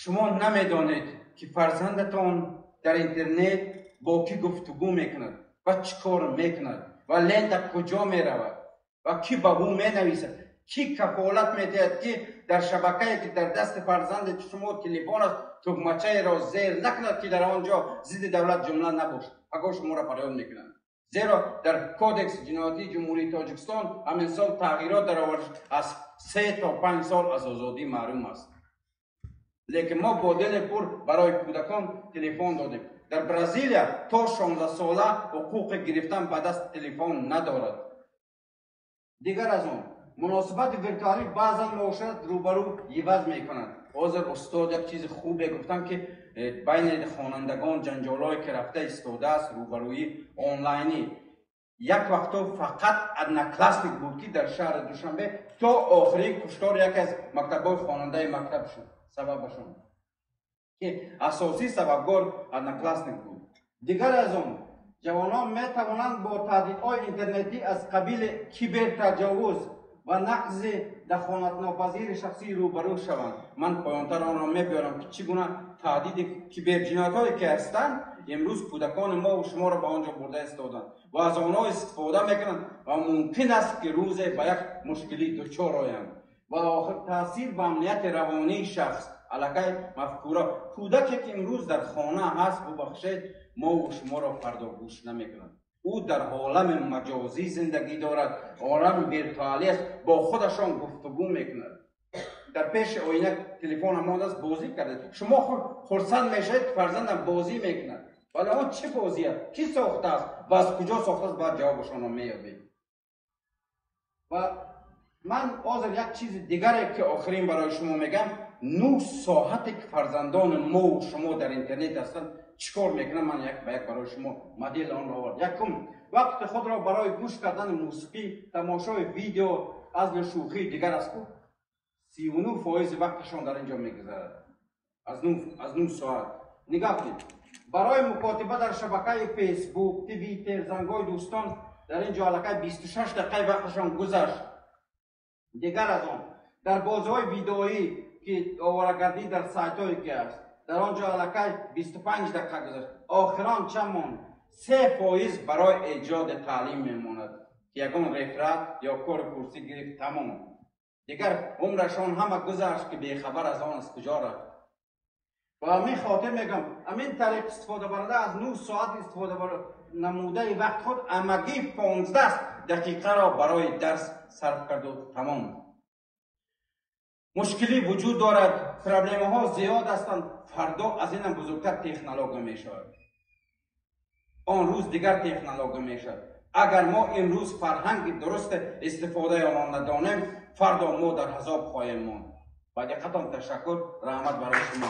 شما نمیدانید که فرزندتان در اینترنت با کی گفتگو میکند و چی کار میکند و لنت کجا میرود و کی به او مینویسد، کی کفالت میدهد که در شبکه‌ای که در دست فرزند شما تلفن است تکمچه را زیر نکند که در آنجا ضد دولت جمله نباشد، اگر شما را فریاد میکنند. زیرا در کودکس جنایتی جمهوری تاجیکستان همین سال تغییرات در آورد، از 3 تا 5 سال از آزادی محروم است. لیکن ما با دل پر برای کودکان تلفن دادیم. در برزیلیا تا 16 ساله حقوق گرفتن به دست تلفن ندارد. دیگر از آن مناسبت ویرچوالی بعضا معاشرت روبرو عوض میکنند. حاضر استاد یک چیز خوبی گفتن که بین خوانندگان جنجالایی که رفته استاده است روبرویی آنلاینی. یک وقتا فقط ادنا کلاسیک بود که در شهر دوشنبه تا آخری کشتار یک از مکتب‌های خواننده مکتب شد. سببشون که اساسی سببگار ادنا کلاسیک بود. دیگر از آن جوانان می توانند با تهدیدهای اینترنتی از قبیل کیبر تجاوز و نقض دخالت‌ناپذیر شخصی روبرو شوند. من پایانتر آن را می‌بیارم که چگونه تهدید کیبر جنایت‌هایی که هستند امروز کودکان ما و شما را به آنجا برده استادند و از آنها استفاده میکنند و ممکن است که روز به یک مشکلی دچار آیند و آخر تاثیر به امنیت روانی شخص. علاقه مفکوره کودکی که امروز در خانه هست ببخشید ما و شما را فردا گوش نمیکنند. او در عالم مجازی زندگی دارد، عالم ویرچوالی است، با خودشان گفتگو میکند. در پیش آینه تلفن ما دست بازی کرده. شما خرسند میشید فرزندم بازی میکند، ولی آن چه بازی است؟ کی ساخته است و از کجا ساخته است؟ بعد جوابشان را مییابید. و من حاضر یک چیز دیگری که آخرین برای شما میگم، 9 ساعتی که فرزندان ما و شما در اینترنت هستند چیکار میکنم؟ من یک به یک برای شما مدل آن را آورد. یکم وقت خود را برای گوش کردن موسیقی، تماشای ویدیو از شوخی دیگر است. 39% وقتشان در اینجا میگذرد. از 9 ساعت نگاه کنید. برای مکاتبه در شبکه فیسبوک، توییتر، زنگای دوستان در اینجا علاقه 26 دقیقه وقتشان گذشت. دیگر از آن در بازهای ویدئویی که آواره‌گردی در سایت‌هایی که است در آنجا علاقه 25 دقیقه گذشت. آخران چه ماند؟ 3% برای ایجاد تعلیم میماند که یکم رفرت یا کار کورسی گرفت تمام. دیگر عمرشان همه گذشت که بیخبر از آن از کجا رفت. و همین خاطر میگم همین طریق استفاده برنده از 9 ساعت استفاده نموده وقت خود همگی 15 دقیقه را برای درس صرف کرد و تمام. مشکلی وجود دارد، پرابلم ها زیاد هستند. فردا از این بزرگتر تکنولوژی می شود، آن روز دیگر تکنولوژی می شود. اگر ما امروز فرهنگ درست استفاده آن ندانیم فردا ما در عذاب خواهیم ماند. با دقتان تشکر، رحمت برای شما.